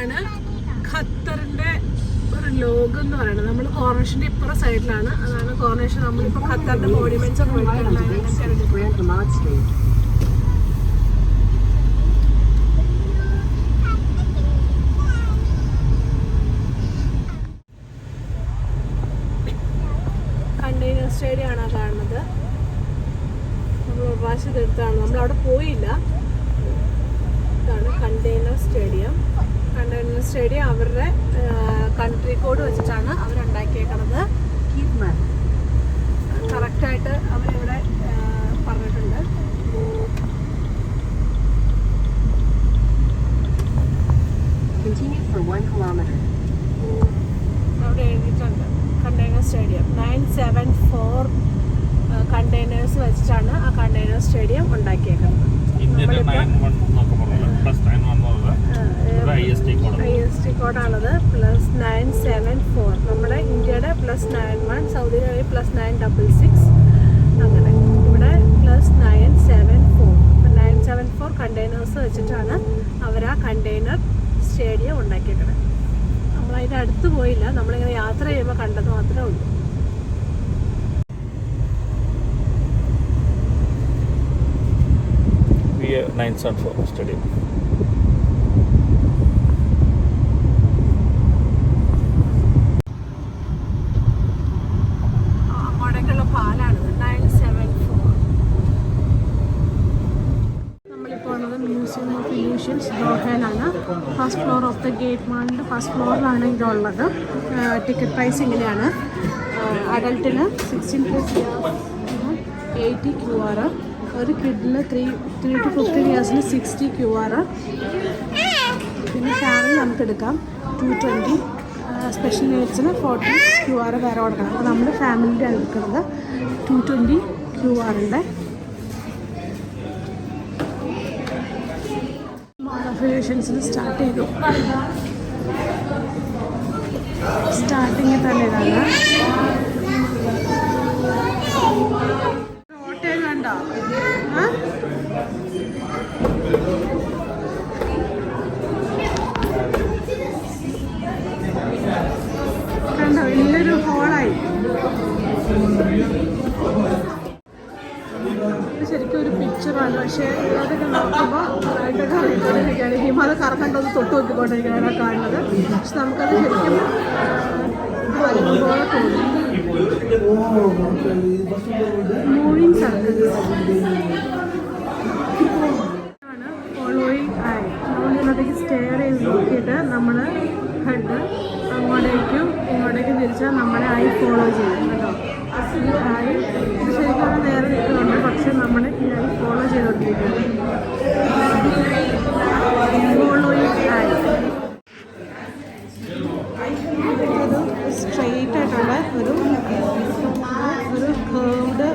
ഇതാണ് ഖത്തറിന്റെ ഒരു ലോഗ് എന്ന് പറയുന്നത്. നമ്മൾ കോർണേഷന്റെ ഇപ്പുറ സൈഡിലാണ്. അതാണ് കോർണേഷൻ. നമ്മളിപ്പോ ഖത്തറിന്റെ മോണ്യുമെന്റ്സ് ഒക്കെ കണ്ടെയ്നർ സ്റ്റേഡിയം ആണ് കാണുന്നത്. നമ്മൾ ഒരു പ്രാവശ്യം എടുത്താണ്, നമ്മളവിടെ പോയില്ല. ഇതാണ് കണ്ടെയ്നർ സ്റ്റേഡിയം. കണ്ടെയ്നർ സ്റ്റേഡിയം അവരുടെ കൺട്രി കോഡ് വെച്ചിട്ടാണ് അവരുണ്ടാക്കിയേക്കണത്. കറക്റ്റായിട്ട് അവരിവിടെ പറഞ്ഞിട്ടുണ്ട്. അവിടെ എഴുതിയിട്ടുണ്ട് കണ്ടെയ്നർ സ്റ്റേഡിയം. 974 കണ്ടെയ്നേഴ്സ് വെച്ചിട്ടാണ് ആ കണ്ടെയ്നർ സ്റ്റേഡിയം ഉണ്ടാക്കിയേക്കുന്നത്. IST കോഡാണത്. +974 നമ്മുടെ ഇന്ത്യയുടെ +91, സൗദി അറേബ്യ +966, അങ്ങനെ ഇവിടെ +974. 974 കണ്ടെയ്നേഴ്സ് വെച്ചിട്ടാണ് അവർ ആ കണ്ടെയ്നർ സ്റ്റേഡിയം ഉണ്ടാക്കിയേക്കുന്നത്. നമ്മളതിൻ്റെ അടുത്ത് പോയില്ല, നമ്മളിങ്ങനെ യാത്ര ചെയ്യുമ്പോൾ കണ്ടത് മാത്രമേ ഉള്ളൂ. VA974 stadium. അങ്ങോട്ടേക്കുള്ള പാലാണിത്. 974. നമ്മളിപ്പോൾ ഉള്ളത് മ്യൂസിയം ഓഫ് ഇല്യൂഷൻസ് ദോഹയിലാണ്. First floor of the gate മാളിൻ്റെ ഫസ്റ്റ് ഫ്ലോറിലാണ് ഇതുള്ളത്. ടിക്കറ്റ് പ്രൈസ് ഇങ്ങനെയാണ്. അഡൽട്ടിന് 16+ 80 QR, ഒരു കിഡിന് 3 to 15 ഇയേഴ്സിന് 60 QR, പിന്നെ ഫാമിലി നമുക്ക് എടുക്കാം 220, സ്പെഷ്യൽ നീഡ്സിന് 40 QR വേറെ കൊടുക്കണം. അപ്പോൾ നമ്മൾ ഫാമിലിയുടെ എടുക്കുന്നത് 220 QR. മാൾ ഓഫ് ഇല്യൂഷൻസിന് സ്റ്റാർട്ട് ചെയ്തു. സ്റ്റാർട്ടിങ്ങിൽ തന്നെ ഇതാണ്. ഹോട്ടൽ കണ്ടോ? കണ്ടോ, വലിയൊരു ഹോളായി. ശരിക്കും ഒരു പിക്ചറാണ്. പക്ഷേ അതൊക്കെ നോക്കുമ്പോൾ ആയിട്ടൊക്കെ അറിയിക്കൊണ്ടിരിക്കുകയാണ്. ഹിമാലയ കറക്കണ്ടോന്ന് തൊട്ട് നോക്കിക്കൊണ്ടിരിക്കുകയാണ് കാണുന്നത്. പക്ഷെ നമുക്കത് ശരിക്കും പോലെ തോന്നും. മൂവിങ് സർക്കിൾസ് ആണ് ഫോളോയിങ് ആയി. നമ്മളിതിനകത്തേക്ക് സ്റ്റെയർ ചെയ്ത് നോക്കിയിട്ട് നമ്മൾ ഹെഡ് അങ്ങോട്ടേക്കും ഇങ്ങോട്ടേക്കും തിരിച്ചാൽ നമ്മളെ ഐ ഫോളോ ചെയ്യും കേട്ടോ. ഈ ഐ ഇത് ശരിക്കും നേരെ നിൽക്കുന്നുണ്ട്, പക്ഷെ നമ്മൾ ഈ ഐ ഫോളോ ചെയ്തുകൊണ്ടിരിക്കുകയാണ്. ഫോളോയിങ് ഐ സ്ട്രെയിറ്റ് ആയിട്ടുള്ള ഒരു കേർവ്ഡ്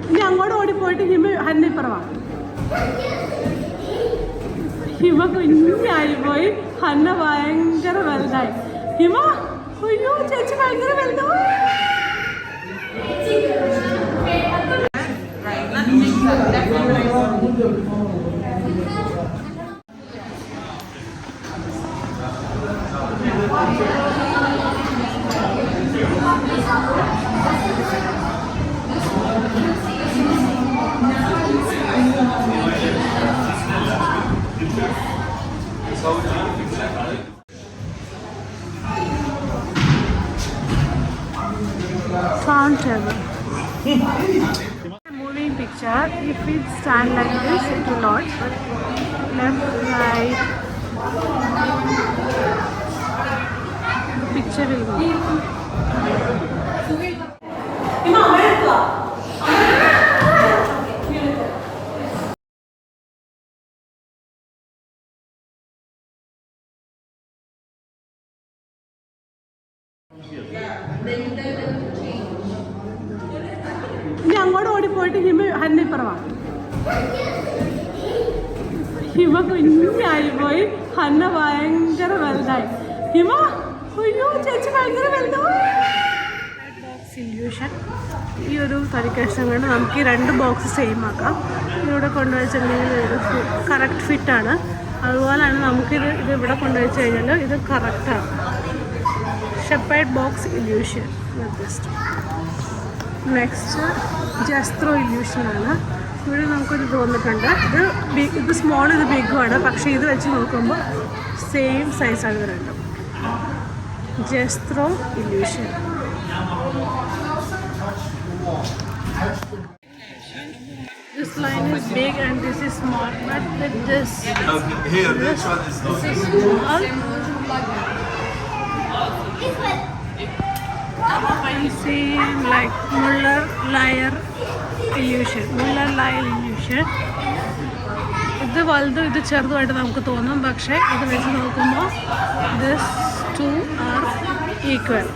ഇനി അങ്ങോട്ട് ഓടിപ്പോയിട്ട് ഹന്നിപ്പുറവാ. ഹിമ കുഞ്ഞായിപ്പോയി, ഹന്ന ഭയങ്കര വലുതായി. ഹിമ അയ്യോ ചേച്ചി ഭയങ്കര വലുതായി. Fountain. Moving picture. If it stand like this, it will not. Left, right. Picture will move. ഇനി അങ്ങോട്ട് ഓടിപ്പോയിട്ട് ഹന്നിപ്പുറവാ. ഹിമ കുഞ്ഞായിപ്പോയി, ഹന്ന ഭയങ്കര വലുതായി. ഹിമ അയ്യോ ചേച്ചി ഭയങ്കര വലുതായി. ഇല്യൂഷൻ. ഈ ഒരു തടിക്കഷ്ണം കൊണ്ട് നമുക്ക് ഈ 2 ബോക്സ് സെയിം ആക്കാം. ഇവിടെ കൊണ്ടുവച്ചിട്ടുണ്ടെങ്കിൽ ഇത് കറക്റ്റ് ഫിറ്റാണ്. അതുപോലെയാണ് നമുക്കിത് ഇവിടെ കൊണ്ടുവച്ച് കഴിഞ്ഞാൽ ഇത് കറക്റ്റാണ്. Shepherd box illusion. നെക്സ്റ്റ് ജസ്ത്രോ ഇല്യൂഷനാണ്. ഇവിടെ നമുക്കൊരു തോന്നിട്ടുണ്ട്, ഇത് സ്മോൾ ഇത് ബിഗുമാണ്, പക്ഷേ ഇത് വെച്ച് നോക്കുമ്പോൾ സെയിം സൈസാണ് ഇത് രണ്ടും. ജസ്ത്രോ illusion. This line is big and this is small, but with this Here, this one is this is small. You see like Muller-Lyer illusion. Muller-Lyer illusion. ഇത് വലുതും ഇത് ചെറുതുമായിട്ട് നമുക്ക് തോന്നും, പക്ഷേ ഇത് വെച്ച് നോക്കുമ്പോൾ this two are equal.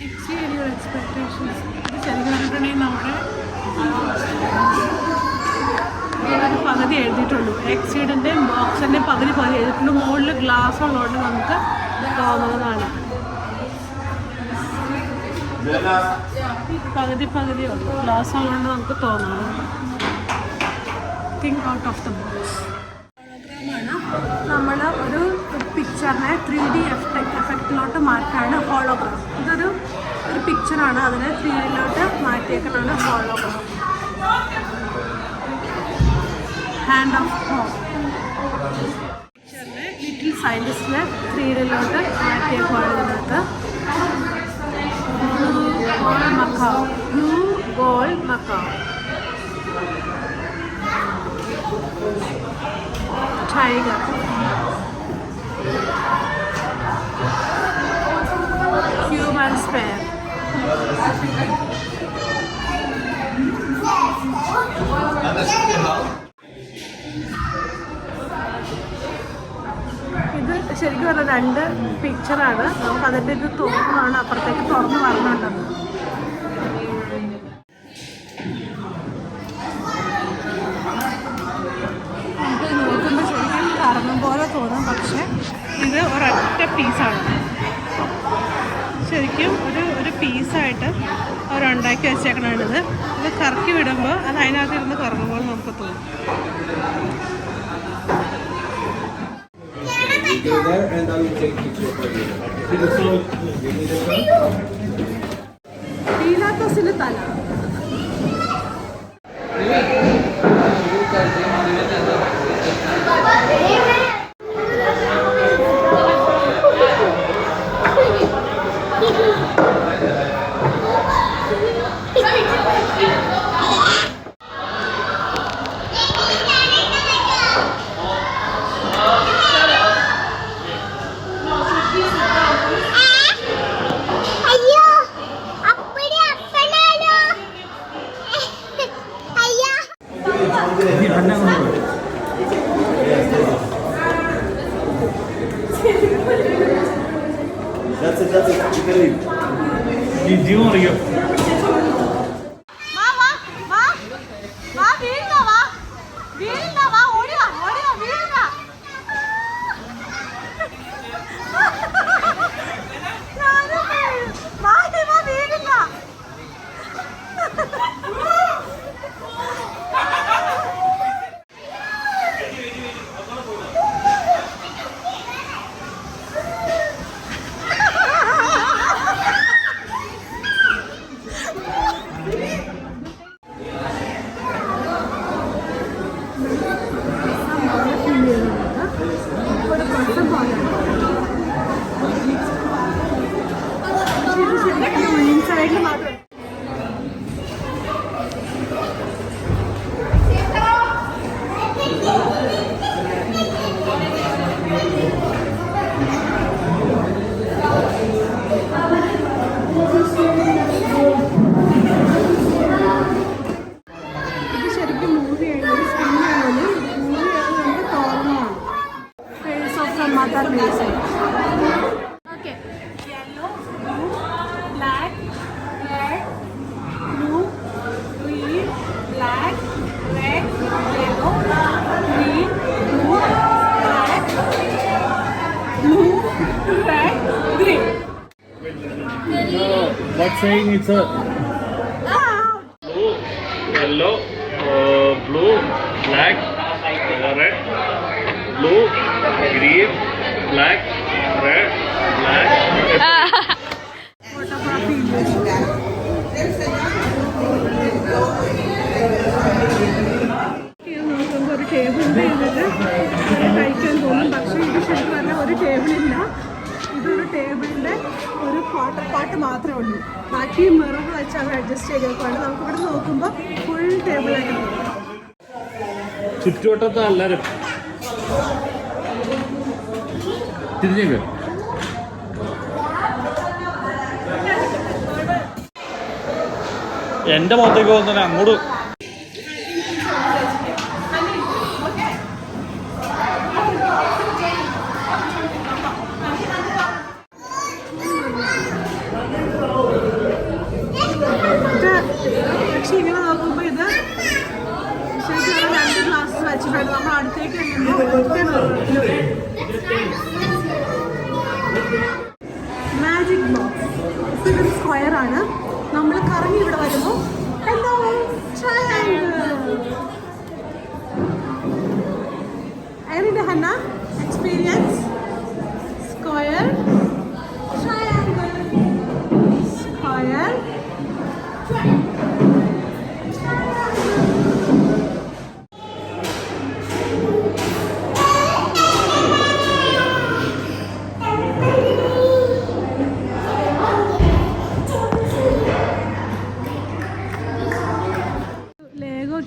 Exceed your expectations. ഇത് ശരിക്കും നമ്മുടെ ഒരു പകുതി എഴുതിയിട്ടുള്ളൂ. എക്സീഡിൻ്റെ ബോക്സിൻ്റെ പകുതി എഴുതിയിട്ടുണ്ട്. മുകളിൽ ഗ്ലാസ് ഉള്ളതുകൊണ്ട് നമുക്ക് തോന്നുന്നതാണ്. പകുതി ഉള്ളൂ, ഗ്ലാസ് ഉള്ളതുകൊണ്ട് നമുക്ക് തോന്നുന്നത്. Think out of the box. ഹോളോഗ്രാമാണ്. നമ്മൾ ഒരു പിക്ചറിനെ 3D എഫക്റ്റിലോട്ട് മാറ്റാണ് ഹോളോഗ്രാം. ഇതൊരു പിക്ചറാണ്, അതിനെ 3Dയിലോട്ട് മാറ്റിയേക്കുന്നതാണ് ഹോളോഗ്രാം. ഹാൻഡ് ഓഫ് ഹോം പിക്ചറിനെ ലിറ്റിൽ സയൻറ്റിസ്റ്റിനെ 3Dയിലോട്ട് മാറ്റിയേക്കുവാണ് ഇതിനകത്ത്. Blue gold Macau. Tiger. Human spare. ഇത് ശരിക്കും പറഞ്ഞാൽ 2 പിക്ചറാണ്. നമുക്ക് അതിൻ്റെ ഇത് തുറന്നാണ് അപ്പുറത്തേക്ക് തുറന്ന് വരണുണ്ടെന്ന്. നമുക്ക് നോക്കുമ്പോൾ ശരിക്കും കറങ്ങും പോലെ തോന്നും, പക്ഷേ ഇത് ഒരൊറ്റ പീസാണ്. ശരിക്കും ഒരു പീസായിട്ട് അവരുണ്ടാക്കി വെച്ചേക്കണത്. ഇത് കറക്കി വിടുമ്പോൾ അത് അതിനകത്ത് ഇരുന്ന് കറങ്ങുമ്പോൾ നമുക്ക് തോന്നും. പീലാത്തോസിന്റെ തല. That's it. You can leave. You or you? Mother Mesa. Okay. Yellow, blue, black, red, blue, green, black, red, yellow, green, blue, black, blue, red, green. That's saying it's a blue, yellow, blue, black, red, blue, green, black, red, black. Photography illusion. ഇത് നോക്കുമ്പോൾ ഒരു ടേബിളിൻ്റെ ഇതിൽ കഴിക്കാൻ തോന്നും, പക്ഷേ ഇത് ശരിക്കും പറഞ്ഞാൽ ഒരു ടേബിളില്ല. ഇതൊരു ടേബിളിൻ്റെ ഒരു പാട്ട് മാത്രമേ ഉള്ളൂ. ബാക്കി മിറർ വെച്ച് അവർ അഡ്ജസ്റ്റ് ചെയ്തേക്കാണ്. നമുക്കിവിടെ നോക്കുമ്പോൾ ഫുൾ ടേബിളായിട്ട് തോന്നും. ചുറ്റുവട്ടത്ത് എല്ലാവരും തിരിഞ്ഞേക്ക്. എൻ്റെ മുഖത്തേക്ക് പോകുന്നതിന് അങ്ങോട്ട് പക്ഷെ ഇങ്ങനെ നോക്കുമ്പോൾ ഇത് ശരിക്കും 2 ഗ്ലാസ് വെച്ചിട്ടുണ്ട്. നമ്മൾ അടുത്തേക്ക് മാജിക് ബോക്സ്. ഇത് സ്ക്വയർ ആണ്. നമ്മൾ കറങ്ങി ഇവിടെ വരുമ്പോൾ ഹലോ ട്രയാങ്കിൾ. എങ്ങനെയുണ്ട് Hanna experience? Square, triangle, square,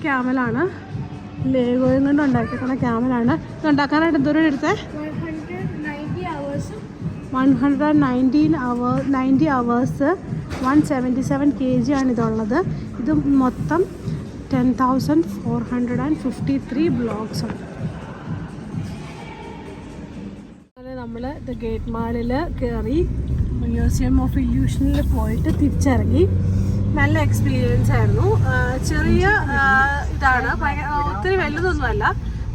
ക്യാമലാണ്. ലേഗോയും കൊണ്ട് ഉണ്ടാക്കിയിരിക്കുന്ന ക്യാമലാണ്. ഇത് ഉണ്ടാക്കാനായിട്ട് എന്തോരം എടുത്തേ? 190 hours 177 kg ആണ് ഇതുള്ളത്. ഇത് മൊത്തം 10,453 ബ്ലോഗ്സ് ഉണ്ട്. അതുപോലെ നമ്മൾ ഇത് ഗേറ്റ് മാളിൽ കയറി മ്യൂസിയം ഓഫ് ഇല്യൂഷനിൽ പോയിട്ട് തിരിച്ചിറങ്ങി. നല്ല എക്സ്പീരിയൻസ് ആയിരുന്നു. ചെറിയ ഇതാണ്, ഒത്തിരി വലുതൊന്നുമല്ല.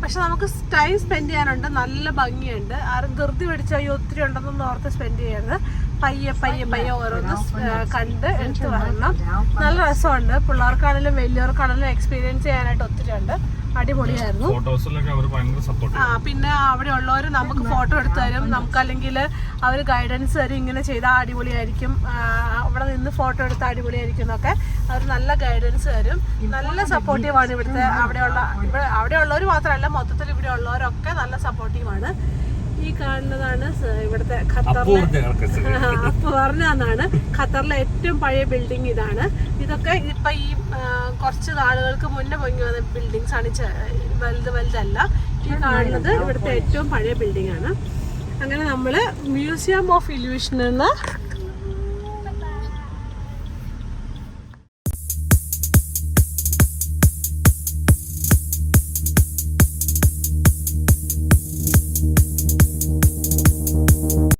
പക്ഷെ നമുക്ക് ടൈം സ്പെൻഡ് ചെയ്യാനുണ്ട്, നല്ല ഭംഗിയുണ്ട്. ആരും ധൃതി പിടിച്ചാൽ ഈ ഒത്തിരി ഉണ്ടെന്നൊന്നും ഓർത്ത് സ്പെൻഡ് ചെയ്യരുത്. പയ്യെ ഓരോന്ന് കണ്ട് എടുത്ത് വരണം. നല്ല രസമുണ്ട്. പിള്ളേർക്കാണെങ്കിലും വലിയവർക്കാണെങ്കിലും എക്സ്പീരിയൻസ് ചെയ്യാനായിട്ട് ഒത്തിരി ഉണ്ട്. അടിപൊളിയായിരുന്നു. പിന്നെ അവിടെ ഉള്ളവർ നമുക്ക് ഫോട്ടോ എടുത്തു തരും. നമുക്കല്ലെങ്കിൽ അവർ ഗൈഡൻസ് തരും, ഇങ്ങനെ ചെയ്താൽ അടിപൊളിയായിരിക്കും, അവിടെ നിന്ന് ഫോട്ടോ എടുത്താൽ അടിപൊളിയായിരിക്കും എന്നൊക്കെ അവർ നല്ല ഗൈഡൻസ് തരും. നല്ല സപ്പോർട്ടീവാണ് ഇവിടുത്തെ. അവിടെയുള്ളവർ മാത്രമല്ല, മൊത്തത്തിൽ ഇവിടെ ഉള്ളവരൊക്കെ നല്ല സപ്പോർട്ടീവാണ്. ഈ കാണുന്നതാണ് ഇവിടുത്തെ അപ്പു പറഞ്ഞതാണ് ഖത്തറിലെ ഏറ്റവും പഴയ ബിൽഡിംഗ് ഇതാണ്. ഇതൊക്കെ ഇപ്പൊ ഈ കുറച്ച് നാളുകൾക്ക് മുന്നേ പൊങ്ങി വന്ന ബിൽഡിങ്സ് ആണ്, വലുതല്ല. ഈ കാണുന്നത് ഇവിടുത്തെ ഏറ്റവും പഴയ ബിൽഡിംഗ് ആണ്. അങ്ങനെ നമ്മള് മ്യൂസിയം ഓഫ് ഇല്യൂഷനിൽ നിന്ന്